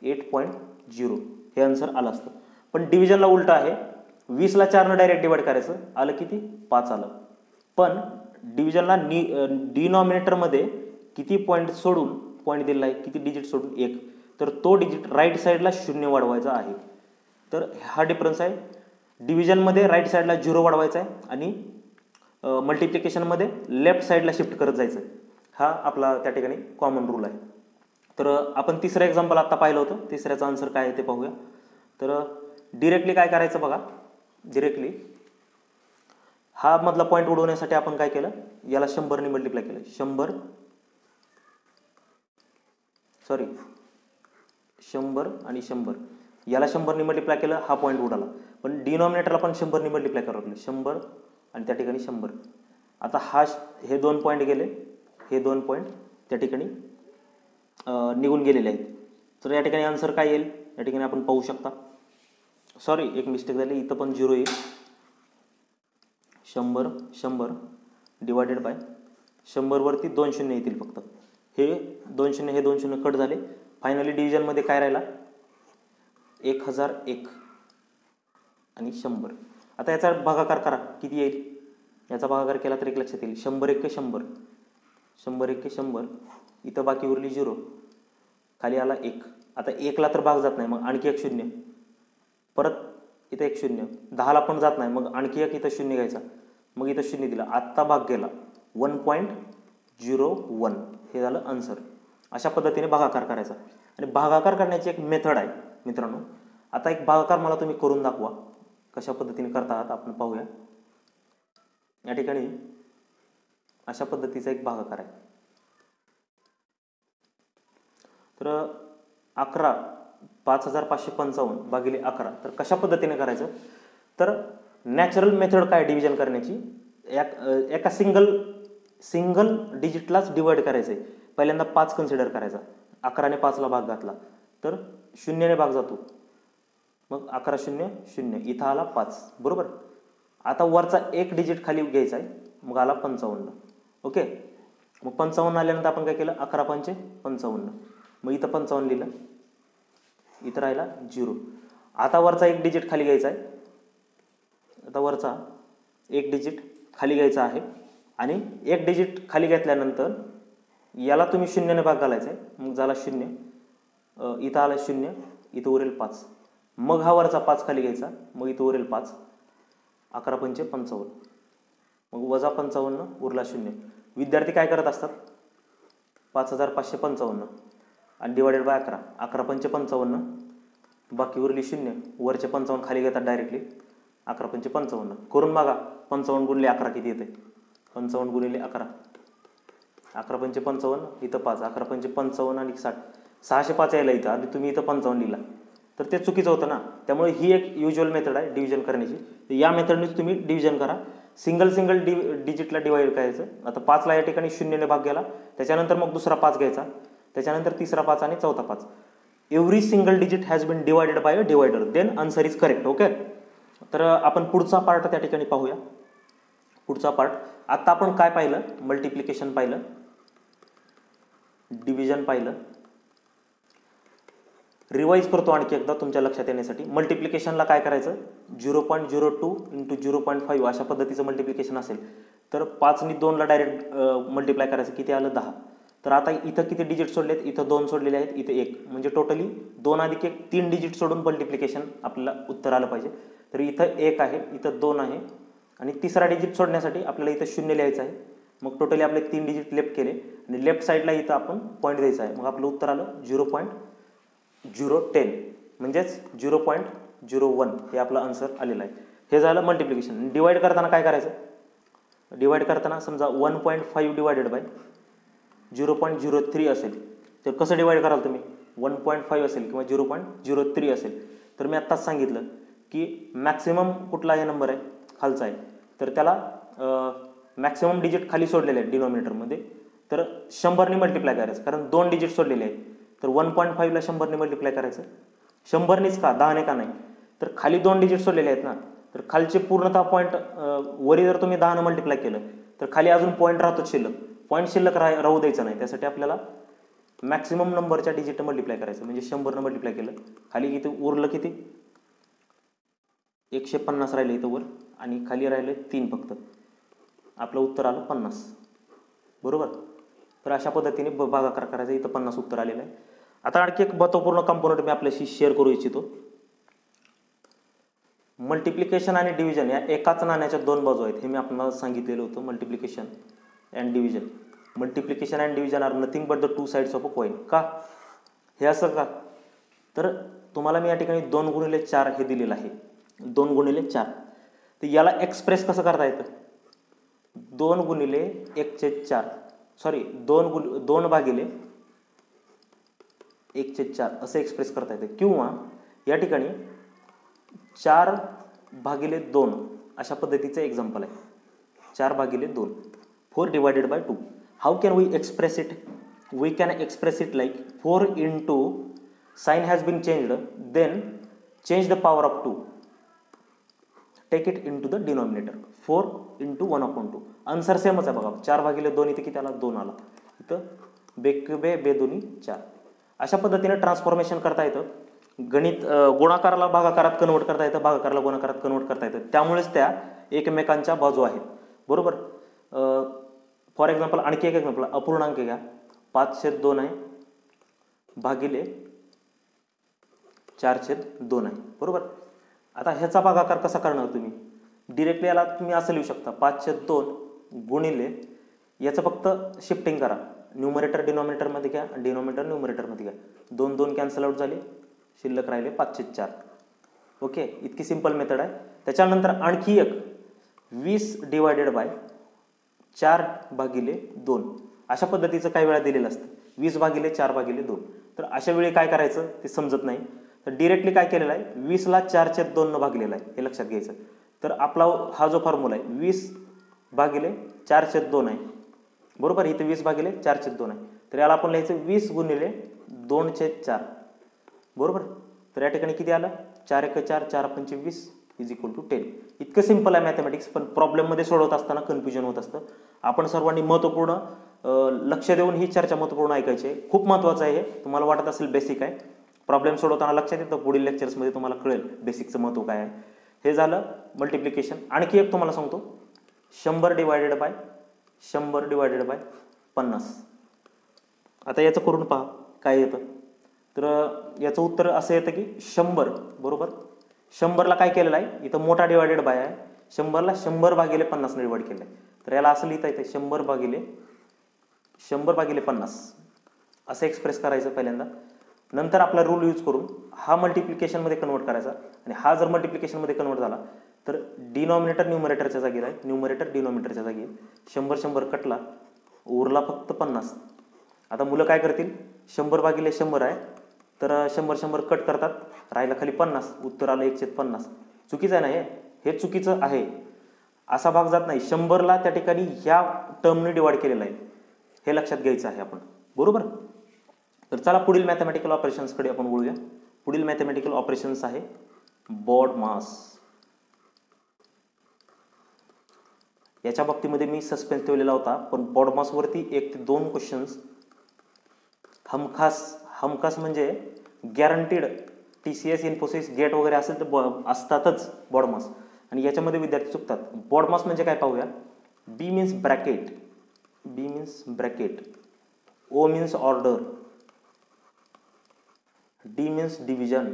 8.0. हे आन्सर आलं असतं. पण डिव्हिजनला उलट आहे, 20ला 4ने डायरेक्ट डिवाइड करायचं, आलं किती, 5 आलं. पण डिव्हिजनला डिनॉमिनेटरमध्ये किती पॉईंट सोडून पॉईंट दिलेला आहे, किती डिजिट सोडून, 1. तर तो डिजिट राईट साईडला 0 वाढवायचा आहे. तर हा डिफरन्स आहे. डिव्हिजनमध्ये राईट साईडला 0 वाढवायचा आहे आणि मल्टिप्लिकेशनमध्ये लेफ्ट साईडला शिफ्ट करत जायचं. हा आपला त्या ठिकाणी कॉमन रूल आहे. तर आपण तिसरं एक्झाम्पल आता पाहिलं होतं, तिसऱ्याचा आन्सर काय आहे ते पाहूया. तर डिरेक्टली काय करायचं बघा, डिरेक्टली हा मधला पॉईंट उडवण्यासाठी आपण काय केलं, याला 100ने मल्टिप्लाय केलं. 100 आणि 100, याला 100ने मल्टिप्लाय केलं, हा पॉईंट उडाला. पण डिनॉमिनेटरला पण 100ने मल्टिप्लाय करावं लागलं, 100 आणि त्या ठिकाणी 100. आता हे 2 पॉईंट गेले, हे 2 पॉईंट त्या ठिकाणी निघून गेलेले आहेत. तर या ठिकाणी आन्सर काय येईल या ठिकाणी आपण पाहू शकता. सॉरी एक मिस्टेक झाली, इथं पण 0 येईल. 100 डिवायडेड बाय 100 वरती 2 शून्य येतील फक्त. हे 2 शून्य कट झाले. फायनली डिव्हिजनमध्ये काय राहिला 1001 आणि 100. आता याचा भागाकार करा किती येईल. याचा भागाकार केला तर एक लक्षात येईल 100 1 100 100 1 100. इथं बाकी उरली 0, खाली आला 1. आता 1ला तर भाग जात नाही, मग आणखी एक शून्य, परत इथं एक शून्य. 10ला पण जात नाही, मग आणखी एक इथं शून्य घ्यायचा, मग इथं शून्य दिला. आत्ता भाग गेला 1.01. हे झालं आन्सर. अशा पद्धतीने भागाकार करायचा. आणि भागाकार करण्याची एक मेथड आहे मित्रांनो. आता एक भागाकार मला तुम्ही करून दाखवा कशा पद्धतीने करता आहात आपण पाहूया. या ठिकाणी अशा पद्धतीचा एक भागाकार आहे. तर 11 5555 भागिले 11. तर कशा पद्धतीने करायचं, तर नॅचरल मेथड काय डिव्हिजन करण्याची, एका सिंगल डिजिटलाच डिवाइड करायचं आहे. पहिल्यांदा 5 कन्सिडर करायचा. 11ने 5ला भाग घातला तर 0ने भाग जातो, मग 11 0 0, इथं आला 5 बरोबर. आता वरचा एक डिजिट खाली घ्यायचा आहे, मग आला 55. ओके, मग 55 आल्यानंतर आपण काय केलं 11 पंचे 55, मग इथं 55 लिहिलं, इथं राहिला 0. आता वरचा एक डिजिट खाली घ्यायचा आहे. आता वरचा एक डिजिट खाली घ्यायचा आहे आणि एक डिजिट खाली घेतल्यानंतर याला तुम्ही 0ने भाग घालायचा आहे, मग झाला 0. इथं आला 0, इथं उरेल 5. मग हा वरचा 5 खाली घ्यायचा, मग इथं उरेल 5. 11 पंचे 55, मग वजा 55 उरला 0. विद्यार्थी काय करत असतात 5555 आणि डिवायडेड बाय 11. 11 पंचे 55, बाकी उरली 0. वरचे 55 खाली घेतात डायरेक्टली. 11 पंचे 55 करून बघा. 55 गुणिले 11 किती येते. 55 गुणिले 11, 11 पंचे 55, इथं 5. 11 पंचे 55 आणि 60, 605 यायला इथं. आधी तुम्ही इथं 55 लिहिला तर ते चुकीचं होतं ना. त्यामुळे ही एक युज्युअल मेथड आहे डिव्हिजन करण्याची. तर या मेथडनेच तुम्ही डिव्हिजन करा. सिंगल डिजिटला डिवाइड करायचं. आता 5ला या ठिकाणी 0ने भाग गेला, त्याच्यानंतर मग दुसरा 5 घ्यायचा, त्याच्यानंतर तिसरा 5 आणि चौथा 5. Every single digit has been divided by a divider, then answer is correct. Okay, तर आपण पुढचा पार्ट त्या ठिकाणी पाहूया. पुढचा पार्ट आता आपण काय पाहिलं, मल्टिप्लिकेशन पाहिलं, डिव्हिजन पाहिलं. रिवाइज करतो आणखी एकदा तुमच्या लक्षात येण्यासाठी. मल्टिप्लिकेशनला काय करायचं 0.02 इंटू 0.5 अशा पद्धतीचं मल्टिप्लिकेशन असेल तर 5ने 2ला डायरेक्ट मल्टिप्लाय करायचं, किती आलं 10. तर आता इथं किती डिजिट सोडलेत, इथं 2 सोडलेले आहेत, इथं 1, म्हणजे टोटली 2 अधिक 1 3 डिजिट सोडून मल्टिप्लिकेशन आपल्याला उत्तर आलं पाहिजे. तर इथं 1 आहे, इथं 2 आहे आणि तिसरा डिजिट सोडण्यासाठी आपल्याला इथं 0 लिहायचं आहे. मग टोटली आपले 3 डिजिट लेफ्ट केले आणि लेफ्ट साईडला इथं आपण पॉईंट द्यायचा आहे. मग आपलं उत्तर आलं 0.010 म्हणजेच 0.01 हे आपलं आन्सर आलेलं आहे. हे झालं मल्टिप्लिकेशन. डिवाइड करताना काय करायचं, डिवाइड करताना समजा 1.5 डिवायडेड बाय 0.03 असेल तर कसं डिवाइड कराल तुम्ही. 1.5 असेल किंवा 0.03 असेल तर मी आत्ताच सांगितलं की मॅक्सिमम कुठला हे नंबर आहे खालचा आहे, तर त्याला मॅक्सिमम डिजिट खाली सोडलेले आहेत डिनॉमिनेटरमध्ये, तर 100ने मल्टिप्लाय करायचं. कारण 2 डिजिट सोडलेले आहेत, तर 1.5ला 100ने मल्टिप्लाय करायचं. 100नेच का 10ने का नाही, तर खाली 2 डिजिट सोडलेले आहेत ना, तर खालचे पूर्णतः पॉईंट वरी जर तुम्ही 10ने मल्टिप्लाय केलं तर खाली अजून पॉईंट राहतो शिल्लक. पॉईंट शिल्लक राहू द्यायचं नाही. त्यासाठी आपल्याला मॅक्सिमम नंबरच्या डिजिट मल्टिप्लाय करायचं. म्हणजे 100ने मल्टिप्लाय केलं, खाली इथे उरलं किती 150 राहिले इथं वर आणि खाली राहिले 3 फक्त. आपलं उत्तर आलं 50 बरोबर. तर अशा पद्धतीने भागाकार करायचा. इथं 50 उत्तर आलेलं आहे. आता आणखी एक महत्त्वपूर्ण कंपोनंट मी आपल्याशी शेअर करू इच्छितो. मल्टिप्लिकेशन आणि डिव्हिजन या एकाच नाण्याच्या 2 बाजू आहेत हे मी आपल्याला सांगितलेलं होतं. Multiplication and division, multiplication and division are nothing but the 2 sides of a coin. का हे असं का, तर तुम्हाला मी या ठिकाणी 2 गुणिले 4 हे दिलेलं आहे. 2 गुणिले 4, तर याला एक्सप्रेस कसं करता येतं. 2 गुणिले 1/4 सॉरी 2 भागिले 1/4 असं एक्सप्रेस करता येतं. किंवा या ठिकाणी 4 भागिले 2 अशा पद्धतीचं एक्झाम्पल आहे. 4 भागिले 2 4 divided by 2. How can we express it. we can express it like 4 into sign has been changed, then change the power of 2, take it into the denominator, 4 into 1/2. Answer सेमच आहे बघा, 4/2 इथे किती आला, 2 आला, इथं बे 2 4. अशा पद्धतीने ट्रान्सफॉर्मेशन करता येतं. गणित गुणाकाराला भागाकारात कन्वर्ट करता येतं, भागाकाराला गुणाकारात कन्वर्ट करता येतं. त्यामुळेच त्या एकमेकांच्या बाजू आहेत, बरोबर. फॉर एक्झाम्पल आणखी एक एक्झाम्पल, अपूर्णांक घ्या, 5/2 आहे भागिले 4/2 आहे, बरोबर. आता ह्याचा भागाकार कसा करणार तुम्ही, डिरेक्टली याला तुम्ही असं लिहू शकता, 5/2 गुणिले याचं फक्त शिफ्टिंग करा, न्यूमरेटर डिनॉमिनेटरमध्ये घ्या, डिनॉमिनेटर न्यूमरेटरमध्ये घ्या, 2 2 कॅन्सल आउट झाले, शिल्लक राहिले 5/4. ओके, इतकी सिंपल मेथड आहे. त्याच्यानंतर आणखी एक 20 डिवायडेड बाय 4/2 अशा पद्धतीचं काही वेळा दिलेलं असतं, 20/4/2. तर अशा वेळी काय करायचं ते समजत नाही, तर डिरेक्टली काय केलेलं आहे, 20ला 4/2 भागलेला आहे, हे लक्षात घ्यायचं. तर आपला हा जो फॉर्म्युला आहे 20/4/2 आहे, बरोबर. इथे 20/4/2 आहे, तर याला आपण लिहायचं 20 गुणिले 2/4, बरोबर. तर या ठिकाणी किती आलं, 4 × 4 4 × 5 20 इज इक्वल टू 10. इतकं सिंपल आहे मॅथमॅटिक्स, पण प्रॉब्लेममध्ये सोडवत असताना कन्फ्युजन होत असतं. आपण सर्वांनी महत्त्वपूर्ण लक्ष देऊन ही चर्चा महत्त्वपूर्ण ऐकायची आहे, खूप महत्त्वाचं आहे हे. तुम्हाला वाटत असेल बेसिक आहे, प्रॉब्लेम सोडवताना लक्षात येतं, पुढील लेक्चर्समध्ये तुम्हाला कळेल बेसिकचं महत्त्व काय आहे. हे झालं मल्टिप्लिकेशन. आणखी एक तुम्हाला सांगतो, 100 डिवायडेड बाय 50. आता याचं करून पहा काय येतं. तर याचं उत्तर असं येतं की 100, बरोबर. 100ला काय केलेलं आहे, इथं मोठा डिवायडेड बाय आहे, 100ला 100/50 डिवाइड केलं आहे. तर याला असं लिहिता येतं 100/50 असं एक्सप्रेस करायचं पहिल्यांदा. नंतर आपला रूल यूज करून हा मल्टिप्लिकेशनमध्ये कन्वर्ट करायचा, आणि हा जर मल्टिप्लिकेशनमध्ये कन्वर्ट झाला तर डिनॉमिनेटर न्यूमरेटरच्या जागी राहील, न्यूमरेटर डिनॉमिनेटरच्या जागी. 100 कटला, उरला फक्त 50. आता मुलं काय करतील, 100/100 आहे, तर 100 कट करतात, राहिला खाली 50, उत्तर आलं 1/50. चुकीचं आहे ना हे चुकीचं आहे, असा भाग जात नाही. 100ला त्या ठिकाणी ह्या टर्मने डिवाइड केलेला आहे, हे लक्षात घ्यायचं आहे आपण, बरोबर. तर चला पुढील मॅथमॅटिकल ऑपरेशन्सकडे आपण वळूया. पुढील मॅथमॅटिकल ऑपरेशन्स आहे बॉड मास. याच्या बाबतीमध्ये मी सस्पेन्स ठेवलेला होता, पण बॉड मासवरती 1 ते 2 क्वेश्चन्स हमखास म्हणजे गॅरंटीड TCS, इन्फोसिस, गेट वगैरे असेल तर असतातच बॉड मास, आणि याच्यामध्ये विद्यार्थी चुकतात. बॉड मास म्हणजे काय पाहूया. B means bracket, O means order, D means division,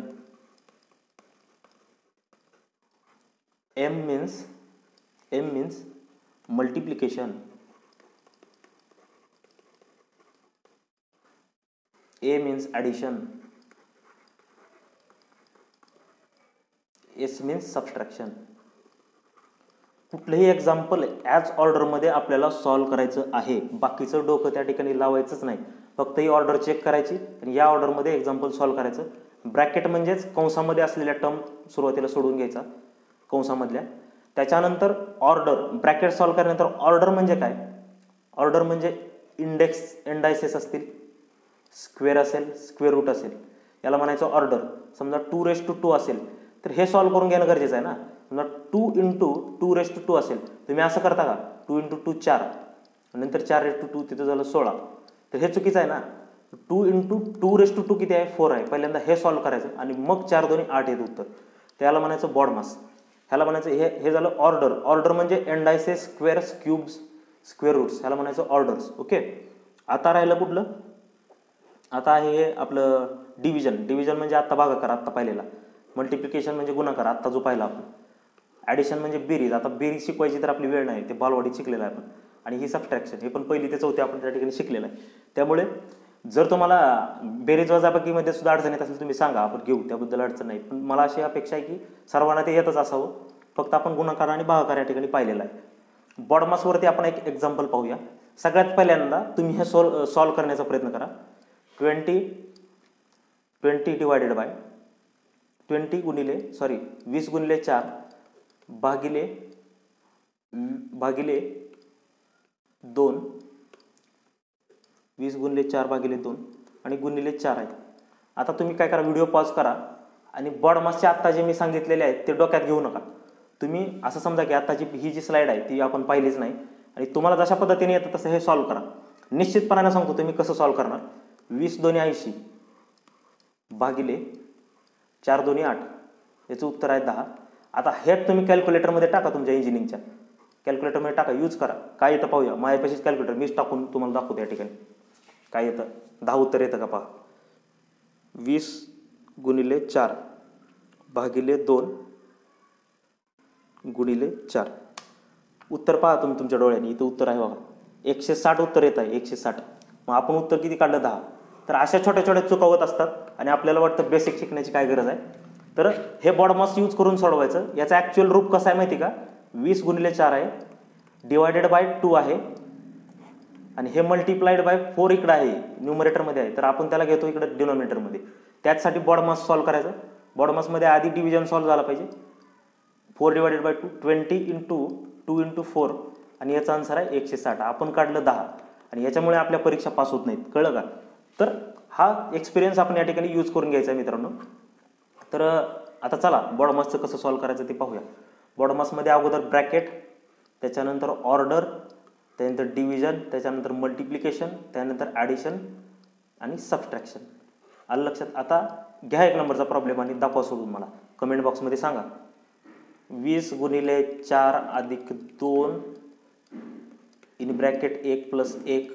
M means multiplication, A means addition, S means subtraction. कुठलंही एक्झाम्पल ॲज ऑर्डरमध्ये आपल्याला सॉल्व्ह करायचं आहे, बाकीचं डोकं त्या ठिकाणी लावायचंच नाही, फक्त ही ऑर्डर चेक करायची आणि या ऑर्डरमध्ये एक्झाम्पल सॉल्व्ह करायचं. ब्रॅकेट म्हणजेच कंसामध्ये असलेल्या टर्म सुरुवातीला सोडून घ्यायचा कंसामधल्या, त्याच्यानंतर ऑर्डर, ब्रॅकेट सॉल्व्ह केल्यानंतर ऑर्डर म्हणजे काय, ऑर्डर म्हणजे इंडायसेस असतील, स्क्वेअर असेल, स्क्वेअर रूट असेल, याला म्हणायचं ऑर्डर. समजा 2/2 असेल तर हे सॉल्व्ह करून घेणं गरजेचं आहे ना. समजा 2 × 2/2 असेल, तुम्ही असं करता का, 2 × 2 4, नंतर 4/2 तिथं झालं 16, तर हे चुकीचं आहे ना. 2 × 2/2 किती आहे, 4 आहे. पहिल्यांदा हे सॉल्व्ह करायचं आणि मग 4 2 8 येतं उत्तर, त्याला म्हणायचं बॉड मास. ह्याला म्हणायचं हे झालं ऑर्डर. ऑर्डर म्हणजे एंडायसेस, स्क्वेअर्स, क्यूब्स, स्क्वेअर रूट्स, ह्याला म्हणायचं ऑर्डर्स. ओके, आता राहिलं कुठलं, आता आहे आपलं डिव्हिजन म्हणजे आत्ता भागाकार, आत्ता पाहिलेला. मल्टिप्लिकेशन म्हणजे गुणाकार, आत्ता जो पाहिला आपण. ॲडिशन म्हणजे बेरीज, आता बेरीज शिकवायची तर आपली वेळ नाही, ते बालवाडीत शिकलेलं आहे आपण. आणि ही सबट्रॅक्शन, हे पण 1ली ते 4थी आपण त्या ठिकाणी शिकलेलं आहे. त्यामुळे जर तुम्हाला बेरीज वजाबाकीमध्ये सुद्धा अडचण येत असेल तुम्ही सांगा, आपण घेऊ, त्याबद्दल अडचण नाही. पण मला अशी अपेक्षा आहे की सर्वांना ते येतच असावं, फक्त आपण गुणाकार आणि भागाकार या ठिकाणी पाहिलेला आहे. बॉडमासवरती आपण एक एक्झाम्पल पाहूया. सगळ्यात पहिल्यांदा तुम्ही हे सॉल्व्ह करण्याचा प्रयत्न करा. 20 डिवायडेड बाय 20 20 गुणिले 4 भागिले 2 20 गुणिले 4 भागिले 2 आणि गुणिले 4 आहे. आता तुम्ही काय करा, व्हिडिओ पॉज करा आणि बॉड मासचे आत्ता जे मी सांगितलेले आहेत ते डोक्यात घेऊ नका. तुम्ही असं समजा की आत्ताची ही जी स्लाईड आहे ती आपण पाहिलीच नाही आणि तुम्हाला जशा पद्धतीने येतं तसं हे सॉल्व करा. निश्चितपणाने सांगतो तुम्ही कसं सॉल्व करणार. 20 दोन्ही 80 भागिले 4 दोन्ही 8, याचं उत्तर आहे 10. आता हे तुम्ही कॅल्क्युलेटरमध्ये टाका, तुमच्या इंजिनिअरिंगच्या कॅल्क्युलेटरमध्ये टाका, यूज करा. काय येतं पाहूया. माझ्यापाशीच कॅल्क्युलेटर मीच टाकून तुम्हाला दाखवतो या ठिकाणी काय येतं. 10 उत्तर येतं का पहा. 20 गुणिले 4 भागिले 2 गुणिले 4. उत्तर पहा तुम्ही तुमच्या डोळ्याने. इथं उत्तर आहे बघा, 160 उत्तर येत आहे. 160. मग आपण उत्तर किती काढलं, 10. तर अशा छोट्या छोट्या चुका होत असतात आणि आपल्याला वाटतं बेसिक शिकण्याची काय गरज आहे. तर हे बॉड मास यूज करून सोडवायचं. याचं ॲक्च्युअल रूप कसं आहे माहिती का, 20 गुणिले 4 आहे, डिवायडेड बाय 2 आहे आणि हे मल्टिप्लाइड बाय 4 इकडं आहे, न्यूमरेटरमध्ये आहे. तर आपण त्याला घेतो इकडं डिनॉमिनेटरमध्ये. त्याचसाठी बॉड मास सॉल्व करायचं. बॉड मासमध्ये आधी डिव्हिजन सॉल्व झाला पाहिजे. 4 डिवायडेड बाय 2 20 इंटू 2 इंटू 4 आणि याचा आन्सर आहे 160. आपण काढलं 10 आणि याच्यामुळे आपल्या परीक्षा पास होत नाहीत, कळलं का. तर हा एक्सपिरियन्स आपण या ठिकाणी यूज करून घ्यायचा आहे मित्रांनो. तर आता चला बॉड मासचं कसं सॉल्व करायचं ते पाहूया. बॉड मासमध्ये अगोदर ब्रॅकेट, त्याच्यानंतर ऑर्डर, त्यानंतर डिव्हिजन, त्याच्यानंतर मल्टिप्लिकेशन, त्यानंतर ॲडिशन आणि सबट्रॅक्शन. आलं लक्षात. आता घ्या 1 नंबरचा प्रॉब्लेम आणि दाखवा सोडून मला कमेंट बॉक्समध्ये सांगा. 20 गुणिले 4 अधिक 2 इन ब्रॅकेट 1 प्लस 1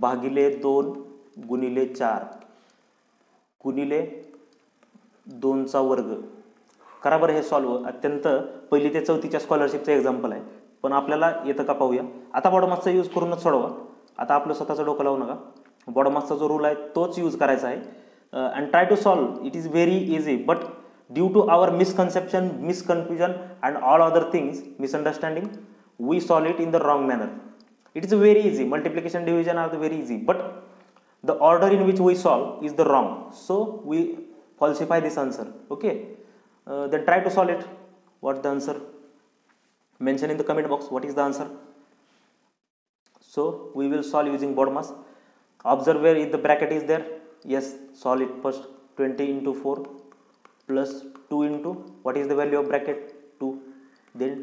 भागिले 2 गुणिले 4 गुणिले 2चा वर्ग. करा बरं हे सॉल्व. अत्यंत 1ली ते 4थीच्या स्कॉलरशिपचं एक्झाम्पल आहे, पण आपल्याला येतं का पाहूया. आता बॉड मासचा यूज करूनच सोडवा. आता आपलं स्वतःचं डोकं लावू नका. बॉड मासचा जो रूल आहे तोच यूज करायचा आहे. And try to solve. It is very easy, but due to our misconception, misconfusion and all other things, misunderstanding, we solve it in the wrong manner. It is very easy. Multiplication, division are the very easy, but the order in which we solve is the wrong, so we falsify this answer. Okay, then try to solve it. What's the answer? Mention in the comment box what is the answer. So we will solve using bord mass. Observe where if the bracket is there. Yes, solve it first. 20 into 4 plus 2 into what is the value of bracket, 2, then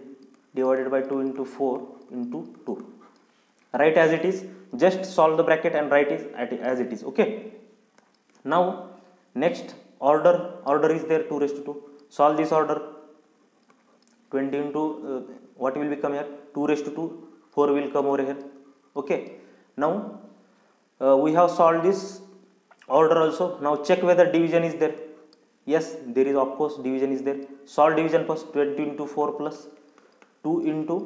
divided by 2 into 4 into 2. Write as it is. Just solve the bracket and write it as it is. Okay, now next order is there, 2 raised to 2. Solve this order. 20 into what will become here, 2 raised to 2, 4 will come over here. Okay, now we have solved this order also. Now check whether division is there. Yes, there is, of course division is there. Solve division first. 20 into 4 plus 2 into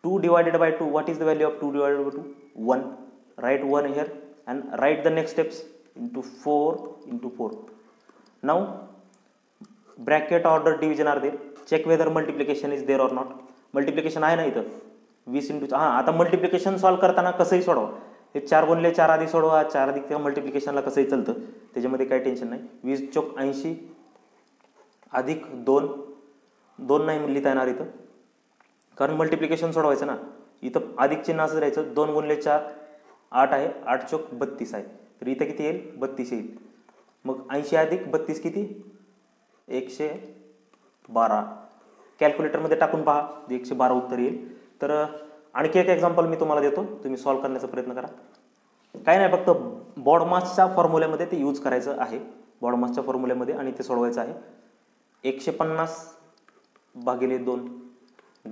2 divided by 2. What is the value of 2 divided by 2? 1. Write 1 here and write the next steps into 4 into 4. Now bracket, order, division are there. Check whether multiplication is there or not. Multiplication आहे ना इथं 20 into. हां, आता multiplication solve करताना कसंही सोडवा. हे 4 गुणिले 4 आधी सोडवा. 4 अधिक त्या मल्टिप्लिकेशनला कसंही चालतं, त्याच्यामध्ये काही टेन्शन नाही. 20 चौक 80 अधिक 2 नाही लिहिता येणार इथं, कारण मल्टिप्लिकेशन सोडवायचं ना. इथं अधिक चिन्ह असं राहायचं. 2 गुणिले 4 8 आहे, 8 चौक 32 आहे. तर इथं किती येईल, 32 येईल. मग 80 अधिक 32 किती, 112. कॅल्क्युलेटरमध्ये टाकून पहा, 112 उत्तर येईल. तर आणखी एक एक्झाम्पल मी तुम्हाला देतो, तुम्ही सॉल्व करण्याचा प्रयत्न करा. काय नाही, फक्त बॉड मासच्या फॉर्म्युल्यामध्ये ते यूज करायचं आहे. बॉड मासच्या फॉर्म्युल्यामध्ये आणि ते सोडवायचं आहे. 150 भागिले 2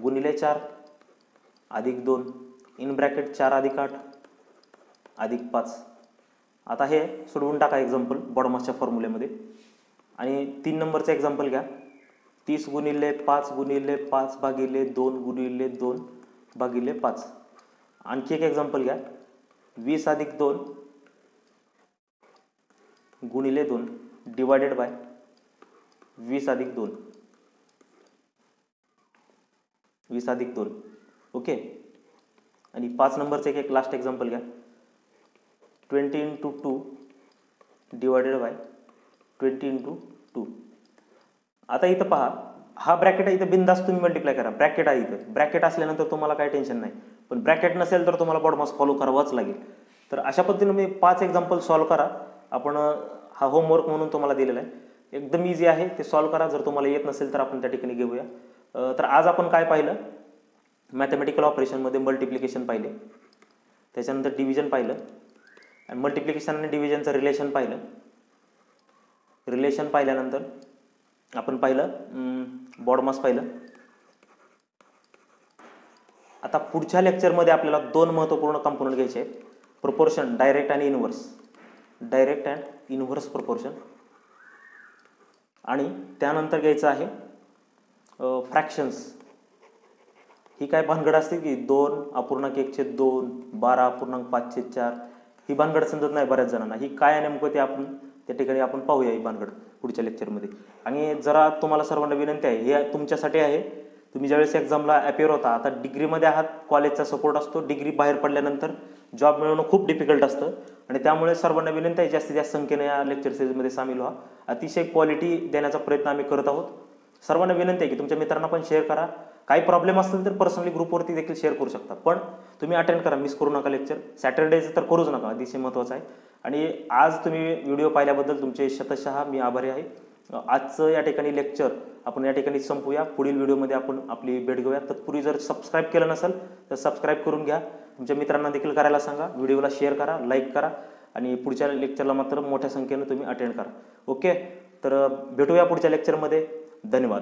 गुणिले 4 अधिक 2 इन ब्रॅकेट 4 अधिक 8 अधिक 5. आता हे सोडवून टाका एक्झाम्पल बॉड मासच्या फॉर्म्युल्यामध्ये. आणि 3 नंबरचं एक्झाम्पल घ्या. 30 गुणिले 5 गुणिले 5 भागिले 2 गुणिले 2 भागिले 5. आणखी एक एक्झाम्पल घ्या. 20 अधिक 2 गुणिले 2 डिवायडेड बाय 20 अधिक 2. 20 अधिक 2. ओके, आणि 5 नंबरचं एक लास्ट एक्झाम्पल घ्या. 20 इंटू 2 डिवायडेड बाय 20 इंटू 2. आता इथं पहा, हा ब्रॅकेट आहे, इथं बिंदास तुम्ही मल्टिप्लाय करा. ब्रॅकेट आहे इथं, ब्रॅकेट असल्यानंतर तुम्हाला काय टेन्शन नाही. पण ब्रॅकेट नसेल तर तुम्हाला BODMAS फॉलो करावाच लागेल. तर अशा पद्धतीने मी 5 एक्झाम्पल सॉल्व करा. आपण हा होमवर्क म्हणून तुम्हाला दिलेला आहे. एकदम इझी आहे, ते सॉल्व करा. जर तुम्हाला येत नसेल तर आपण त्या ठिकाणी घेऊया. तर आज आपण काय पाहिलं, मॅथमॅटिकल ऑपरेशनमध्ये मल्टिप्लिकेशन पाहिले, त्याच्यानंतर डिव्हिजन पाहिलं, आणि मल्टिप्लिकेशन आणि डिव्हिजनचं रिलेशन पाहिलं. रिलेशन पाहिल्यानंतर आपण पाहिलं BODMAS पाहिलं. आता पुढच्या लेक्चरमध्ये आपल्याला 2 महत्त्वपूर्ण कंपोनंट घ्यायचे आहेत, प्रोपोर्शन, डायरेक्ट आणि inverse, direct and inverse proportion. आणि त्यानंतर घ्यायचं आहे फ्रॅक्शन्स. ही काय भानगड असते की 2/1/2, 12/5/4, ही भानगड समजत नाही बऱ्याच जणांना. ही काय नेमकं ते आपण त्या ठिकाणी आपण पाहूया ही भानगड पुढच्या लेक्चरमध्ये. आणि जरा तुम्हाला सर्वांना विनंती आहे, हे तुमच्यासाठी आहे. तुम्ही ज्यावेळेस एक्झामला अपिअर होता, आता डिग्रीमध्ये आहात, कॉलेजचा सपोर्ट असतो, डिग्री बाहेर पडल्यानंतर जॉब मिळवणं खूप डिफिकल्ट असतं, आणि त्यामुळे सर्वांना विनंती आहे जास्तीत जास्त संख्येने या लेक्चर सिरीजमध्ये सामील व्हा. अतिशय क्वालिटी देण्याचा प्रयत्न आम्ही करत आहोत. सर्वांना विनंती आहे की तुमच्या मित्रांना पण शेअर करा. काही प्रॉब्लेम असतील तर पर्सनली ग्रुपवरती देखील शेअर करू शकता, पण तुम्ही अटेंड करा, मिस करू नका लेक्चर. सॅटर्डेचं तर करूच नका, अतिशय महत्त्वाचं आहे. आणि आज तुम्ही व्हिडिओ पाहिल्याबद्दल तुमचे शतशः मी आभारी आहे. आजचं या ठिकाणी लेक्चर आपण या ठिकाणी संपूया. पुढील व्हिडिओमध्ये आपण आपली भेट घेऊया. तत्पूर्वी जर सबस्क्राईब केलं नसेल तर सबस्क्राईब करून घ्या. तुमच्या मित्रांना देखील करायला सांगा. व्हिडिओला शेअर करा, लाईक करा, आणि पुढच्या लेक्चरला मात्र मोठ्या संख्येनं तुम्ही अटेंड करा. ओके, तर भेटूया पुढच्या लेक्चरमध्ये. धन्यवाद.